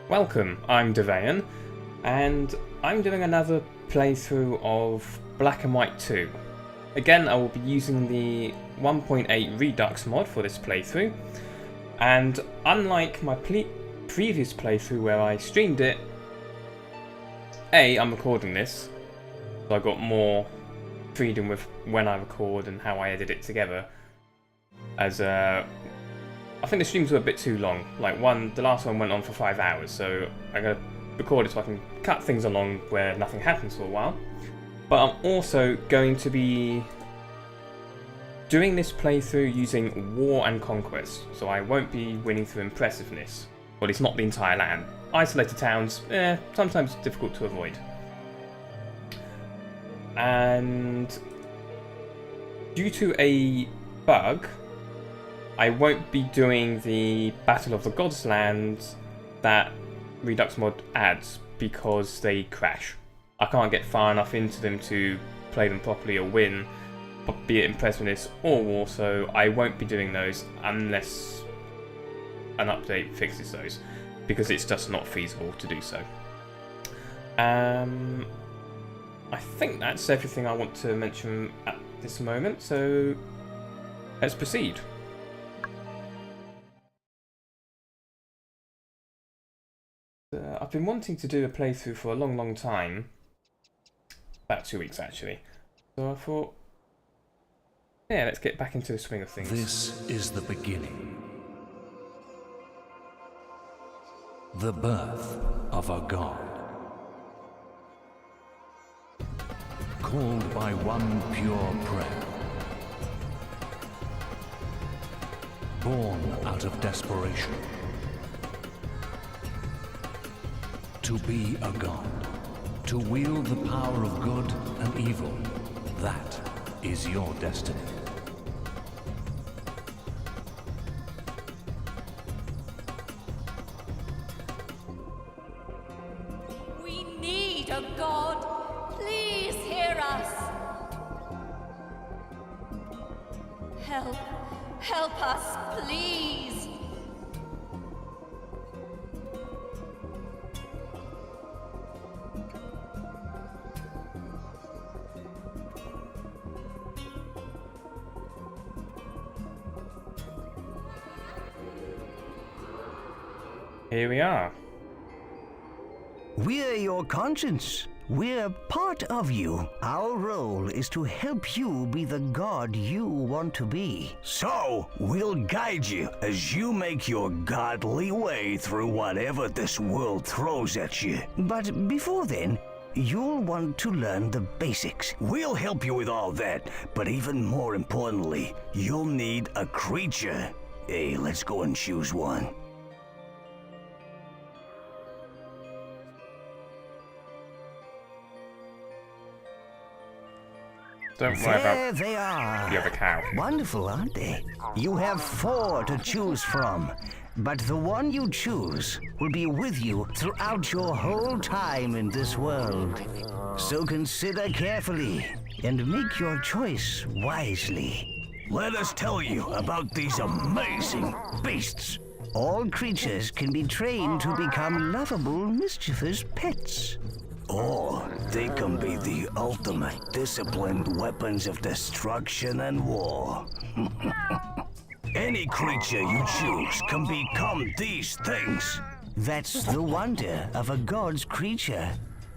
Welcome, I'm Dervaon, and I'm doing another playthrough of Black and White 2. Again, I will be using the 1.8 Redux mod for this playthrough, and unlike my previous playthrough where I streamed it, I'm recording this, so I got more freedom with when I record and how I edit it together, as I think the streams were a bit too long. The last one went on for 5 hours, so I'm going to record it so I can cut things along where nothing happens for a while. But I'm also going to be doing this playthrough using War and Conquest, so I won't be winning through impressiveness. But it's not the entire land. Isolated towns, sometimes difficult to avoid. And due to a bug, I won't be doing the Battle of the Gods lands that Redux mod adds because they crash. I can't get far enough into them to play them properly or win, be it Impressiveness or War, so I won't be doing those unless an update fixes those, because it's just not feasible to do so. I think that's everything I want to mention at this moment, so let's proceed. I've been wanting to do a playthrough for a long time, about 2 weeks actually, so I thought, yeah, let's get back into the swing of things. This is the beginning. The birth of a god. Called by one pure prayer. Born out of desperation. To be a god, to wield the power of good and evil, that is your destiny. We need a god. Please hear us. Help us, please. Here we are. We're your conscience. We're part of you. Our role is to help you be the god you want to be. So, we'll guide you as you make your godly way through whatever this world throws at you. But before then, you'll want to learn the basics. We'll help you with all that, but even more importantly, you'll need a creature. Hey, let's go and choose one. Don't worry There about they are. the other cow. Wonderful, aren't they? You have 4 to choose from, but the one you choose will be with you throughout your whole time in this world. So consider carefully and make your choice wisely. Let us tell you about these amazing beasts. All creatures can be trained to become lovable, mischievous pets. Or they can be the ultimate disciplined weapons of destruction and war. Any creature you choose can become these things. That's the wonder of a god's creature.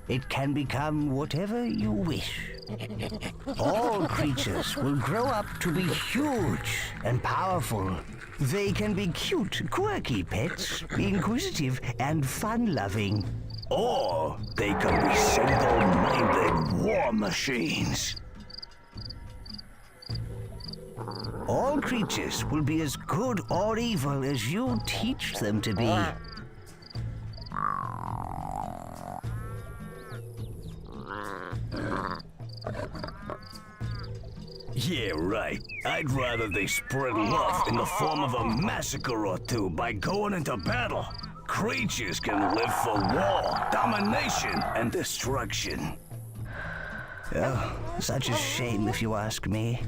It can become whatever you wish. All creatures will grow up to be huge and powerful. They can be cute, quirky pets, inquisitive and fun-loving. Or they can be single-minded war machines. All creatures will be as good or evil as you teach them to be. Yeah, right. I'd rather they spread love in the form of a massacre or two by going into battle. Creatures can live for war, domination, and destruction. Oh, such a shame if you ask me.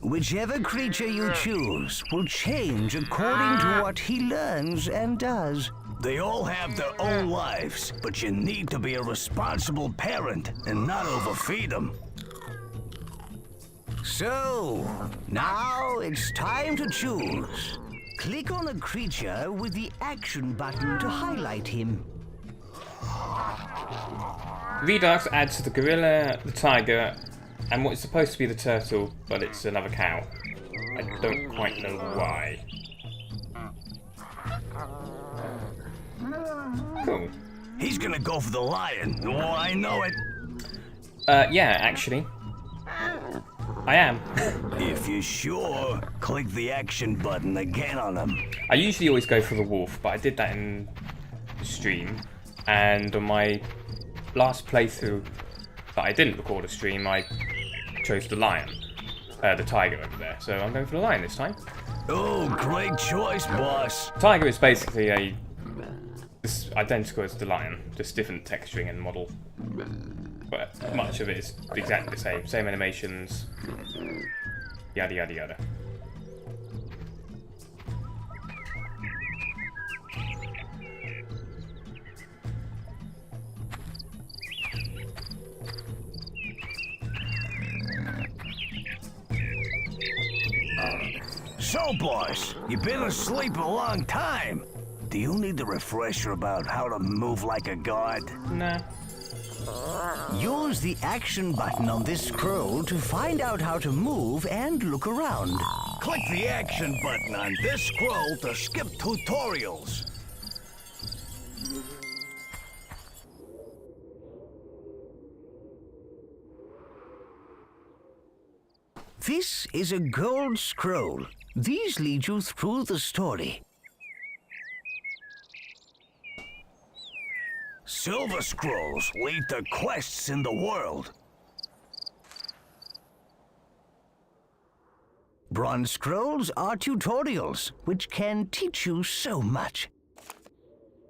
Whichever creature you choose will change according to what he learns and does. They all have their own lives, but you need to be a responsible parent and not overfeed them. So, now it's time to choose. Click on a creature with the action button to highlight him. Redux adds the gorilla, the tiger, and what is supposed to be the turtle, but it's another cow. I don't quite know why. Cool. He's gonna go for the lion. Oh, I know it. Yeah, actually. I am. If you're sure, click the action button again on him. I usually always go for the wolf, but I did that in the stream, and on my last playthrough that I didn't record a stream, I chose the lion, the tiger over there. So I'm going for the lion this time. Oh, great choice, boss. Tiger is basically it's identical as the lion, just different texturing and model. But much of it is exactly the same. Same animations, yada yada yada. So, boss, you've been asleep a long time. Do you need a refresher about how to move like a god? Nah. Use the action button on this scroll to find out how to move and look around. Click the action button on this scroll to skip tutorials. This is a gold scroll. These lead you through the story. Silver scrolls lead to quests in the world. Bronze scrolls are tutorials, which can teach you so much.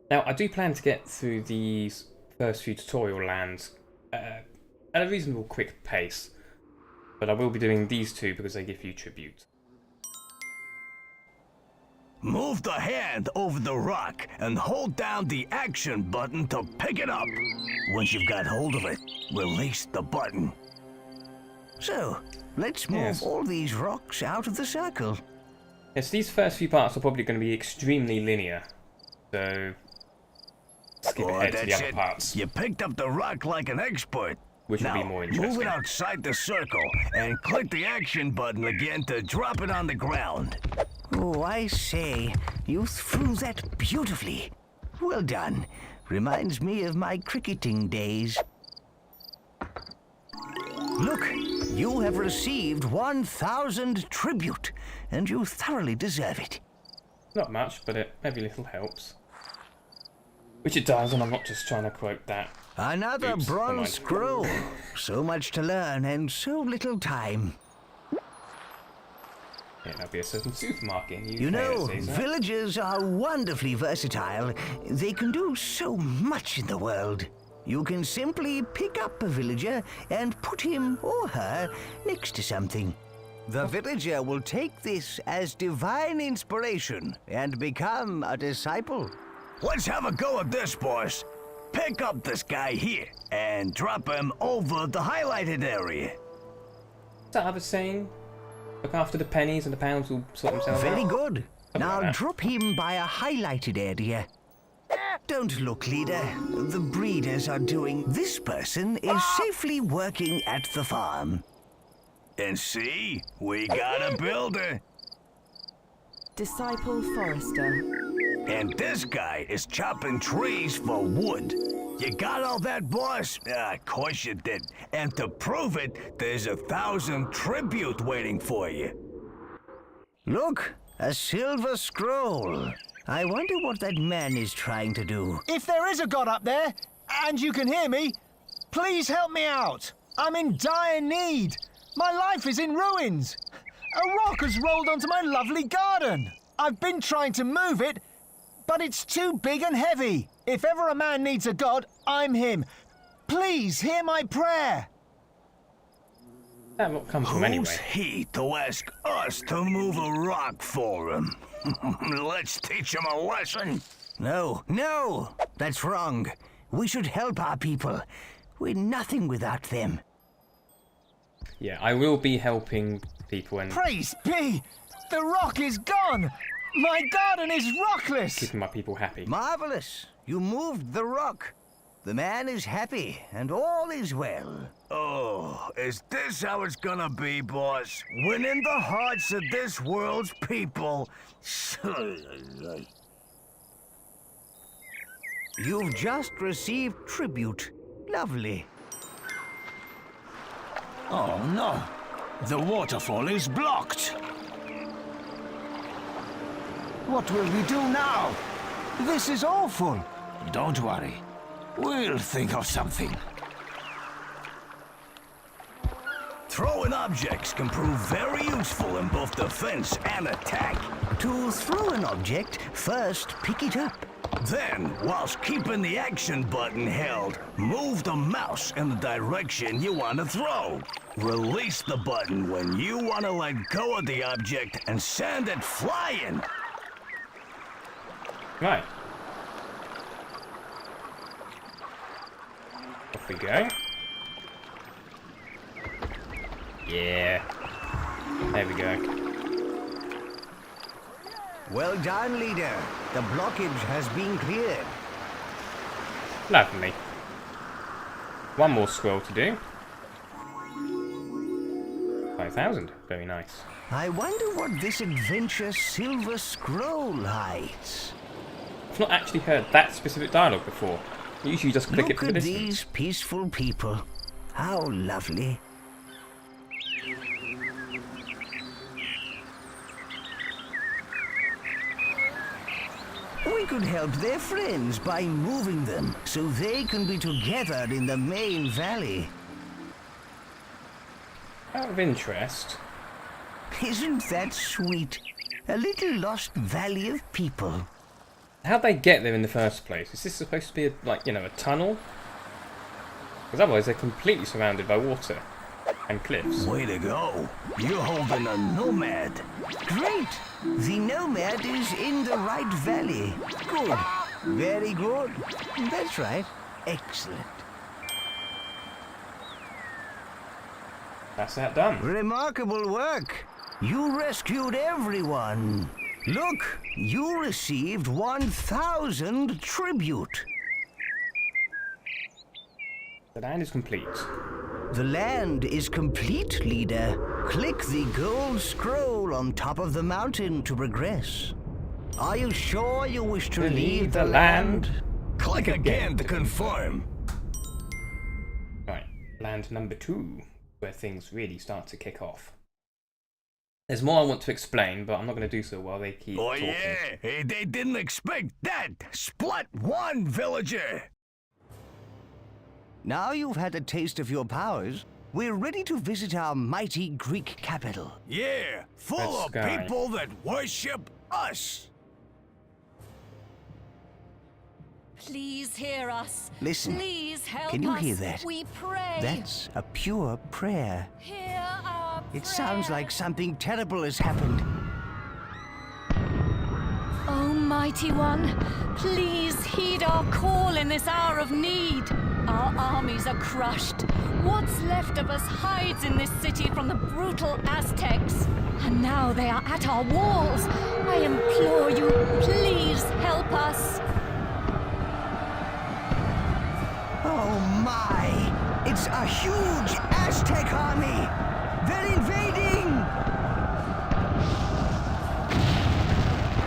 Now, I do plan to get through these first few tutorial lands at a reasonable quick pace, but I will be doing these two because they give you tribute. Move the hand over the rock and hold down the action button to pick it up. Once you've got hold of it, release the button. So, let's move all these rocks out of the circle. Yes, these first few parts are probably going to be extremely linear, so skip ahead to the other parts. You picked up the rock like an expert. Which will now, be more interesting. Move it outside the circle and click the action button again to drop it on the ground. Oh, I say, you threw that beautifully. Well done. Reminds me of my cricketing days. Look, you have received 1,000 tribute, and you thoroughly deserve it. Not much, but every little helps. Which it does, and I'm not just trying to quote that. Another bronze scroll. So much to learn and so little time. Yeah, there'll be a certain supermarket in You know, villagers are wonderfully versatile. They can do so much in the world. You can simply pick up a villager and put him or her next to something. The villager will take this as divine inspiration and become a disciple. Let's have a go at this, boss. Pick up this guy here and drop him over the highlighted area. Is that other saying? Look after the pennies and the pounds will sort themselves out. Very good. Something Now like that. drop him by a highlighted area. Don't look, leader. The breeders are doing... This person is safely working at the farm. And see, we got a builder. Disciple Forester. And this guy is chopping trees for wood. You got all that, boss? Of course you did. And to prove it, there's 1,000 tribute waiting for you. Look, a silver scroll. I wonder what that man is trying to do. If there is a god up there, and you can hear me, please help me out. I'm in dire need. My life is in ruins. A rock has rolled onto my lovely garden. I've been trying to move it, but it's too big and heavy. If ever a man needs a god, I'm him. Please hear my prayer. That what comes from Who's anyway. he to ask us to move a rock for him? Let's teach him a lesson. No, no, that's wrong. We should help our people. We're nothing without them. Yeah, I will be helping people and Praise be! The rock is gone! My garden is rockless! keeping my people happy. Marvelous. You moved the rock. The man is happy, and all is well. Oh, is this how it's gonna be, boss? Winning the hearts of this world's people. You've just received tribute. Lovely. Oh no! The waterfall is blocked! What will we do now? This is awful! Don't worry. We'll think of something. Throwing objects can prove very useful in both defense and attack. To throw an object, first pick it up. Then, whilst keeping the action button held, move the mouse in the direction you want to throw. Release the button when you want to let go of the object and send it flying. Right. Off we go. Yeah. There we go. Well done, leader. The blockage has been cleared. Lovely. One more scroll to do. 5,000. Very nice. I wonder what this adventure silver scroll hides. I've not actually heard that specific dialogue before. Usually you just click it Look from a at distance. these peaceful people. How lovely. We could help their friends by moving them so they can be together in the main valley. Out of interest, Isn't that sweet? A little lost valley of people. how'd they get there in the first place? Is this supposed to be a tunnel? Because otherwise they're completely surrounded by water and cliffs. Way to go. You're holding a nomad. Great. The nomad is in the right valley. Good. Very good. That's right. Excellent. That's that done. Remarkable work. You rescued everyone. Look, you received 1,000 tribute. The land is complete. The land is complete, leader. Click the gold scroll on top of the mountain to progress. Are you sure you wish to leave the land? Click again to confirm. Right, land number 2, where things really start to kick off. There's more I want to explain, but I'm not going to do so while they keep Oh talking. yeah, they didn't expect that. Split one, villager. Now you've had a taste of your powers, we're ready to visit our mighty Greek capital. Yeah, full Let's of go. people that worship us. Please hear us. Listen, Please help can you us. hear that? We pray. That's a pure prayer. Hear our It sounds prayer. like something terrible has happened. Almighty One, please heed our call in this hour of need. Our armies are crushed. What's left of us hides in this city from the brutal Aztecs. And now they are at our walls. I implore you, please help us. Oh my! It's a huge Aztec army! They're invading!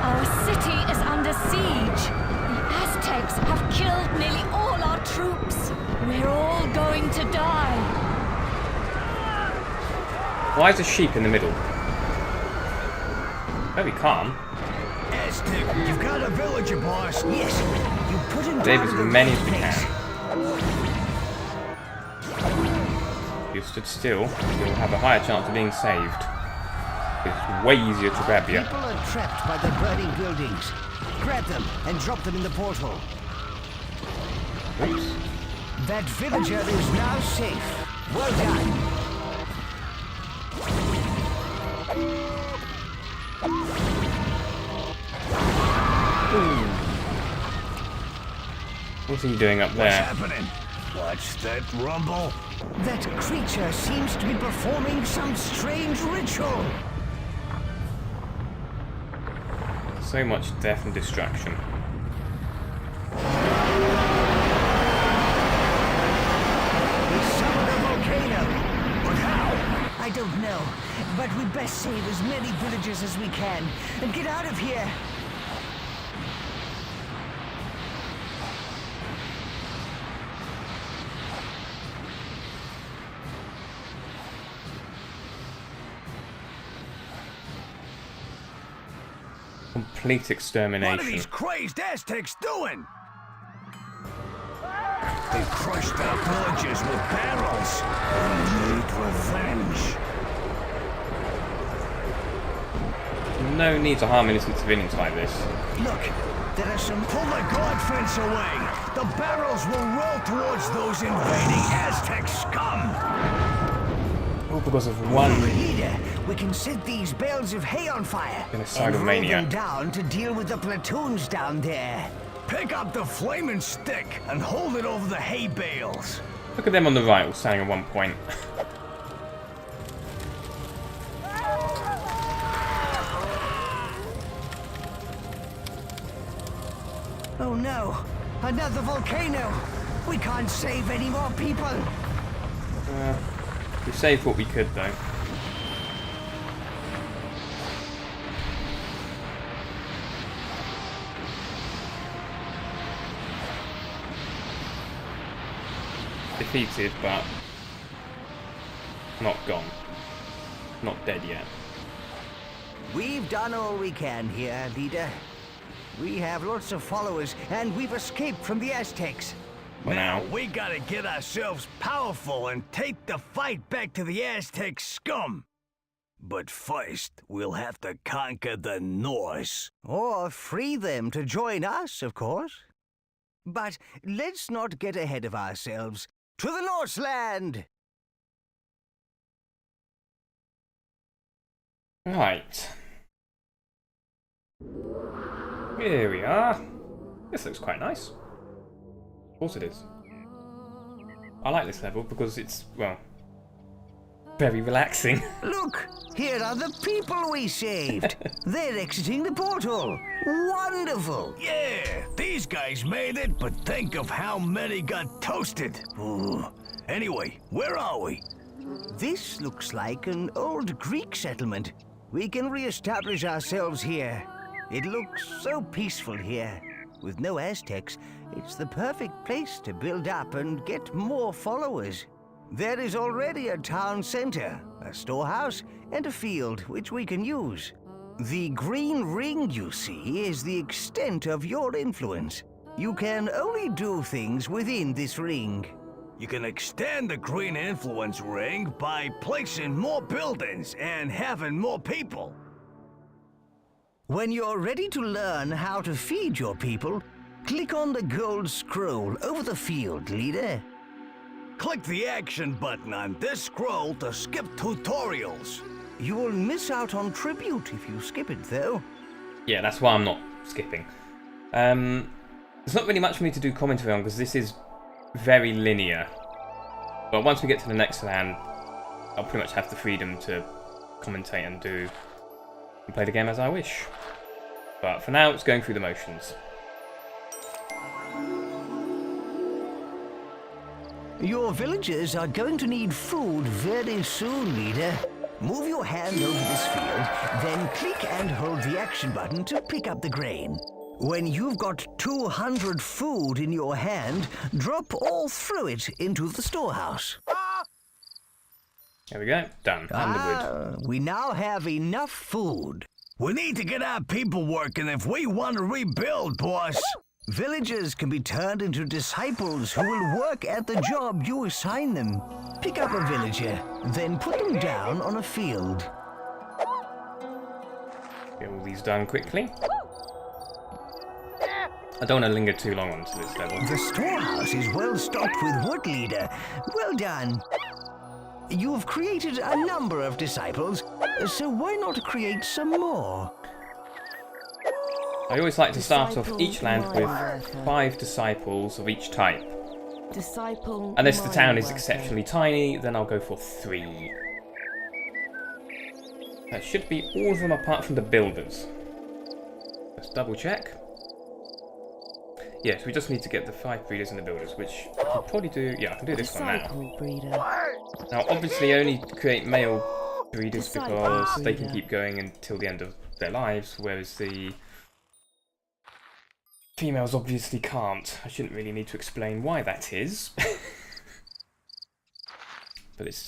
Our city is under siege. The Aztecs have killed nearly all our troops. We're all going to die. Why is a sheep in the middle? Very calm. Aztec, you've got a villager, boss. Yes, you put him Save down as in the many right as we place. can. If you stood still, you'll have a higher chance of being saved. It's way easier to grab you. People are trapped by the burning buildings. Grab them and drop them in the portal. Oops. That villager is now safe. Well done. Ooh. What's he doing up What's there? happening? What's that rumble? That creature seems to be performing some strange ritual. So much death and destruction. He summoned a volcano. But how? I don't know. But we'd best save as many villagers as we can and get out of here. Complete extermination. What are these crazed Aztecs doing? They crushed our villagers with barrels and need revenge. No need to harm innocent civilians like this. Look, there are some. Pull the guard fence away. The barrels will roll towards those invading Aztec scum. All because of one Leader, we can set these bales of hay on fire genocidal and roll maniac. them down to deal with the platoons down there. Pick up the flaming stick and hold it over the hay bales. Look at them on the right, all standing at one point. Oh no, another volcano. We can't save any more people. We saved what we could, though. Defeated, but not gone. Not dead yet. We've done all we can here, leader. We have lots of followers, and we've escaped from the Aztecs. For now. we gotta get ourselves powerful and take the fight back to the Aztec scum. But first, we'll have to conquer the Norse. Or free them to join us, of course. But let's not get ahead of ourselves. To the Norseland! Right. Here we are. This looks quite nice. Of course it is. I like this level because it's, well, very relaxing. Look, here are the people we saved. They're exiting the portal. Wonderful. Yeah, these guys made it, but think of how many got toasted. Anyway, where are we? This looks like an old Greek settlement. We can re-establish ourselves here. It looks so peaceful here. With no Aztecs, it's the perfect place to build up and get more followers. There is already a town center, a storehouse, and a field which we can use. The green ring you see is the extent of your influence. You can only do things within this ring. You can extend the green influence ring by placing more buildings and having more people. When you're ready to learn how to feed your people, click on the gold scroll over the field, leader. Click the action button on this scroll to skip tutorials. You will miss out on tribute if you skip it, though. Yeah, that's why I'm not skipping. There's not really much for me to do commentary on because this is very linear. But once we get to the next land, I'll pretty much have the freedom to commentate and play the game as I wish. But for now, it's going through the motions. Your villagers are going to need food very soon, leader. Move your hand over this field, then click and hold the action button to pick up the grain. When you've got 200 food in your hand, drop all through it into the storehouse. There we go. Done. And the wood. We now have enough food. We need to get our people working if we want to rebuild, boss. Villagers can be turned into disciples who will work at the job you assign them. Pick up a villager, then put them down on a field. Get all these done quickly. I don't want to linger too long onto this level. The storehouse is well stocked with wood, leader. Well done. You've created a number of disciples. so why not create some more? I always like to start off Disciple each land with mine worker. 5 disciples of each type. Disciple Unless the town mine is worker. exceptionally tiny, then I'll go for 3. That should be all of them apart from the builders. Let's double check. Yes, we just need to get the 5 breeders and the builders, which I can probably do. Yeah, I can do this one now. Disciple breeder. Now, obviously, only create male breeders Disciple because they can breeder. keep going until the end of their lives, whereas the females obviously can't. I shouldn't really need to explain why that is. But it's,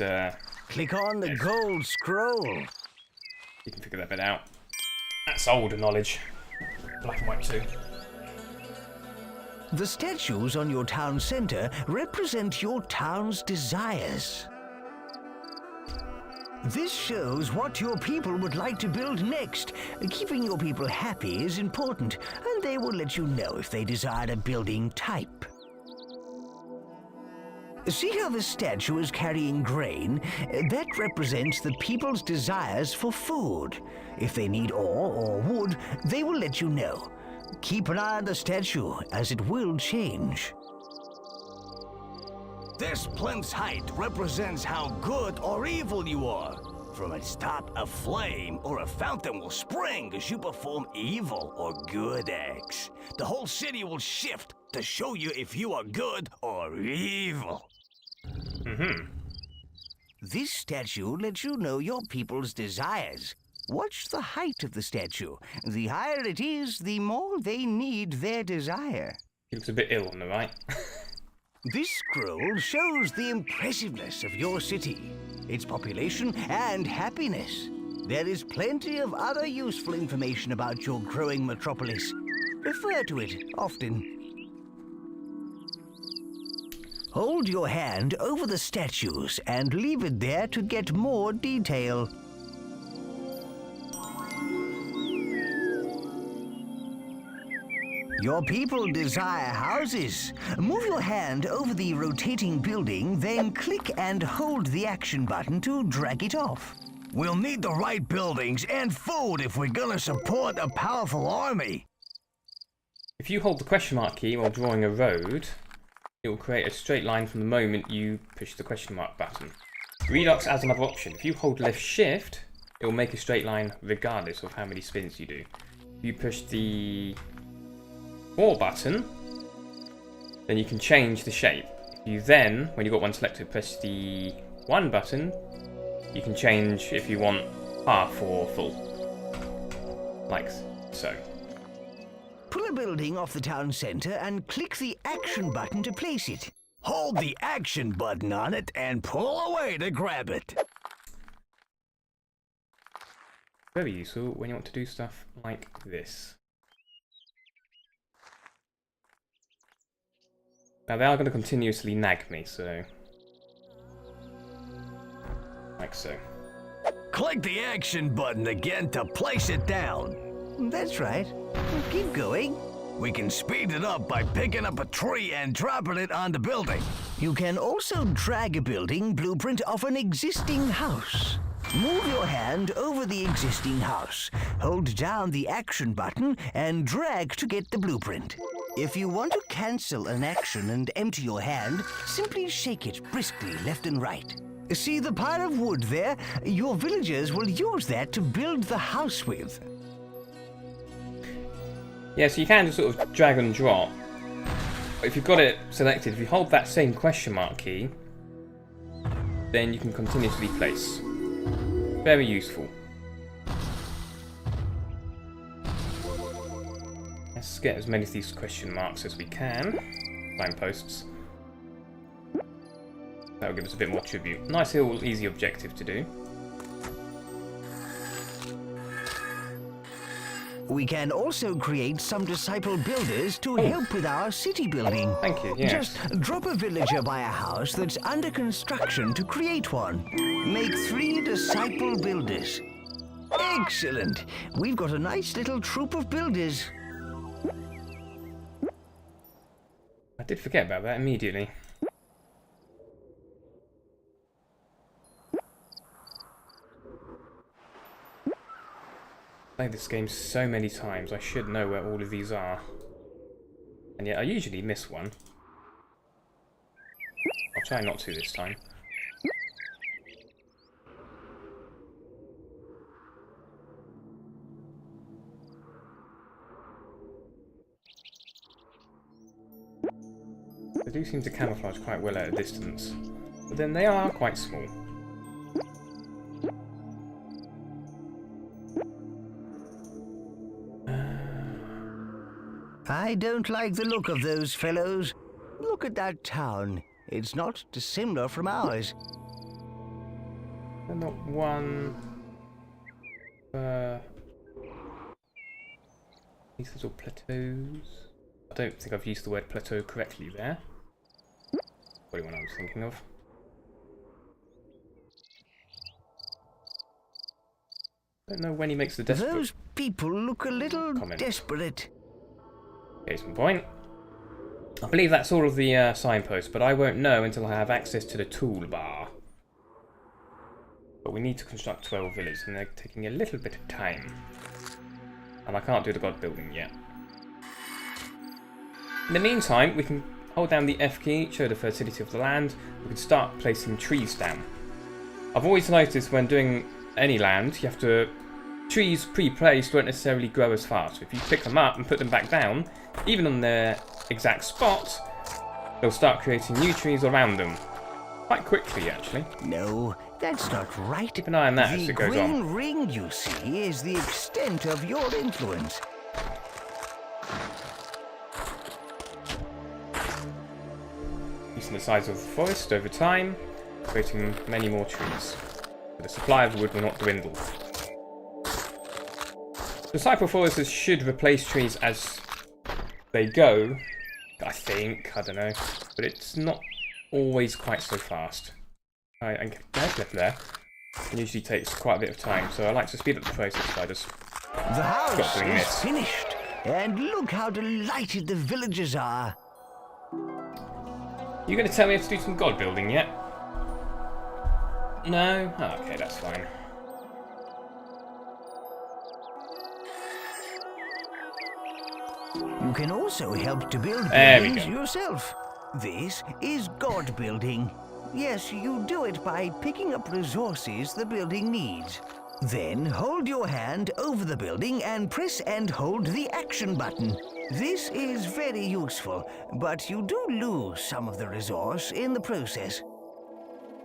Click on the gold scroll. you can figure that bit out. That's older knowledge. Black and white too. The statues on your town center represent your town's desires. This shows what your people would like to build next. Keeping your people happy is important, and they will let you know if they desire a building type. See how the statue is carrying grain? That represents the people's desires for food. If they need ore or wood, they will let you know. Keep an eye on the statue, as it will change. This plinth's height represents how good or evil you are. From its top, a flame or a fountain will spring as you perform evil or good acts. The whole city will shift to show you if you are good or evil. This statue lets you know your people's desires. Watch the height of the statue. The higher it is, the more they need their desire. He looks a bit ill on the right. This scroll shows the impressiveness of your city, its population and happiness. There is plenty of other useful information about your growing metropolis. Refer to it often. Hold your hand over the statues and leave it there to get more detail. Your people desire houses. Move your hand over the rotating building, then click and hold the action button to drag it off. We'll need the right buildings and food if we're gonna support a powerful army. If you hold the question mark key while drawing a road, it will create a straight line from the moment you push the question mark button. Redux adds another option. If you hold left shift, it will make a straight line regardless of how many spins you do. If you push the 4 button, then you can change the shape. If you then, when you've got one selected, press the 1 button, you can change if you want half or full. Like so. Pull a building off the town center and click the action button to place it. Hold the action button on it and pull away to grab it. Very useful when you want to do stuff like this. Now they are going to continuously nag me, so... like so. Click the action button again to place it down. That's right. Keep going. We can speed it up by picking up a tree and dropping it on the building. You can also drag a building blueprint off an existing house. Move your hand over the existing house. Hold down the action button and drag to get the blueprint. If you want to cancel an action and empty your hand, simply shake it briskly left and right. See the pile of wood there? Your villagers will use that to build the house with. Yeah, so you can just sort of drag and drop. But if you've got it selected, if you hold that same question mark key, then you can continuously place. Very useful. Let's get as many of these question marks as we can. Signposts. That'll give us a bit more tribute. Nice little easy objective to do. We can also create some disciple builders to help with our city building. Thank you, yes. Just drop a villager by a house that's under construction to create one. Make 3 disciple builders. Excellent! We've got a nice little troop of builders. I did forget about that immediately. I've played this game so many times, I should know where all of these are. And yet I usually miss one. I'll try not to this time. They do seem to camouflage quite well at a distance, but then they are quite small. I don't like the look of those fellows. Look at that town. It's not dissimilar from ours. They're not one... these little plateaus. I don't think I've used the word plateau correctly there. Probably one I was thinking of. Don't know when he makes the desperate Those people look a little comment. desperate. Case in point. I believe that's all of the signposts, but I won't know until I have access to the toolbar. But we need to construct 12 villages, and they're taking a little bit of time. And I can't do the god building yet. In the meantime, we can hold down the F key, show the fertility of the land. We can start placing trees down. I've always noticed when doing any land, you have to... Trees pre-placed won't necessarily grow as fast. If you pick them up and put them back down, even on their exact spot, they'll start creating new trees around them. Quite quickly, actually. No, that's not right. Keep an eye on that as it goes on. The green ring you see is the extent of your influence. Increasing the size of the forest over time, creating many more trees. But the supply of wood will not dwindle. The cycle forests should replace trees as they go, I think, I don't know. But it's not always quite so fast. It usually takes quite a bit of time, so I like to speed up the process by just The house doing is this. finished, and look how delighted the villagers are. You going to tell me how to do some god building yet? No? Oh, okay, that's fine. You can also help to build There we buildings go. yourself. This is god building. Yes, you do it by picking up resources the building needs. Then hold your hand over the building and press and hold the action button. This is very useful, but you do lose some of the resource in the process.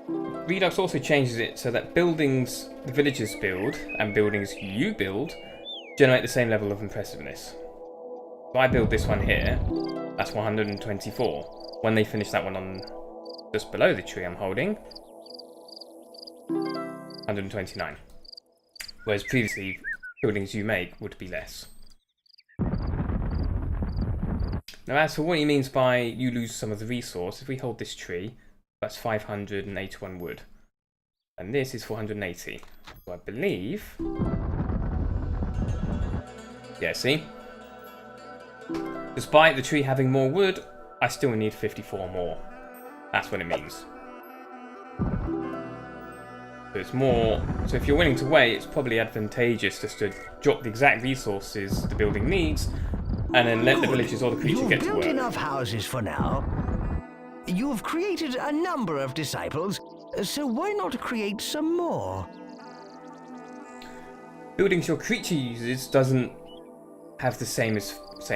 Redux also changes it so that buildings the villagers build and buildings you build generate the same level of impressiveness. If I build this one here, that's 124. When they finish that one on just below the tree I'm holding, 129. Whereas previously, buildings you make would be less. Now as for what he means by you lose some of the resource, if we hold this tree, that's 581 wood. And this is 480. So I believe... Yeah, see? Despite the tree having more wood, I still need 54 more. That's what it means. So it's more... So if you're willing to wait, it's probably advantageous just to drop the exact resources the building needs, and then let the villagers or the creature get to You've built work. enough houses for now. You've created a number of disciples, so why not create some more? Buildings your creature uses doesn't have the same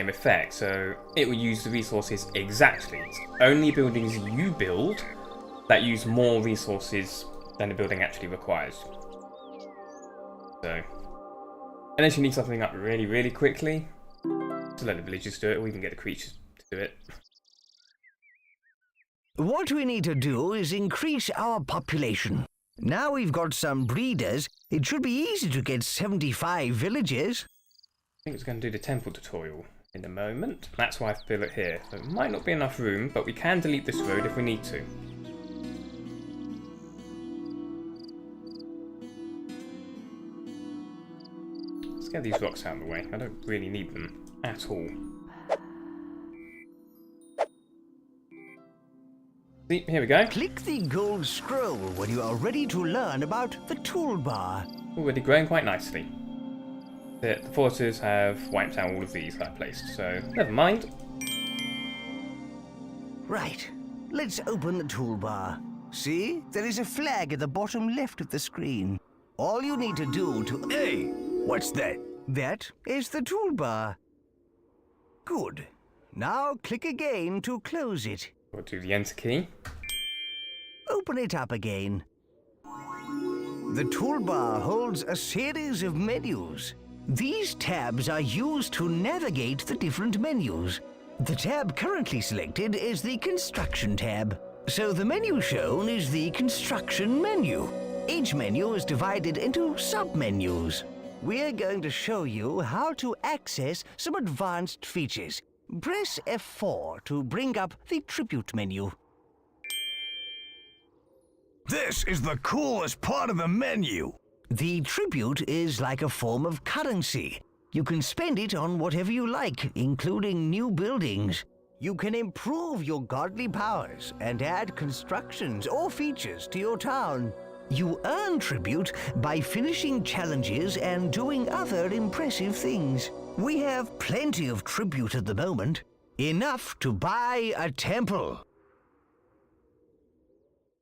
effect, so it will use the resources exactly. It's only buildings you build that use more resources than the building actually requires. So, unless you need something up really, really quickly, to let the villagers do it, or even get the creatures to do it. What we need to do is increase our population. Now we've got some breeders, it should be easy to get 75 villages. I think it's going to do the temple tutorial in a moment. That's why I've built it here. So it might not be enough room, but we can delete this road if we need to. Let's get these rocks out of the way. I don't really need them at all. See, here we go. Click the gold scroll when you are ready to learn about the toolbar. Already growing quite nicely. The forces have wiped out all of these that I placed, so never mind. Right. Let's open the toolbar. See? There is a flag at the bottom left of the screen. All you need to do to... Hey, what's that? That is the toolbar. Good. Now click again to close it. We'll do the enter key. Open it up again. The toolbar holds a series of menus. These tabs are used to navigate the different menus. The tab currently selected is the Construction tab, so the menu shown is the Construction menu. Each menu is divided into sub-menus. We're going to show you how to access some advanced features. Press F4 to bring up the Tribute menu. This is the coolest part of the menu. The Tribute is like a form of currency. You can spend it on whatever you like, including new buildings. You can improve your godly powers and add constructions or features to your town. You earn tribute by finishing challenges and doing other impressive things. We have plenty of tribute at the moment. Enough to buy a temple.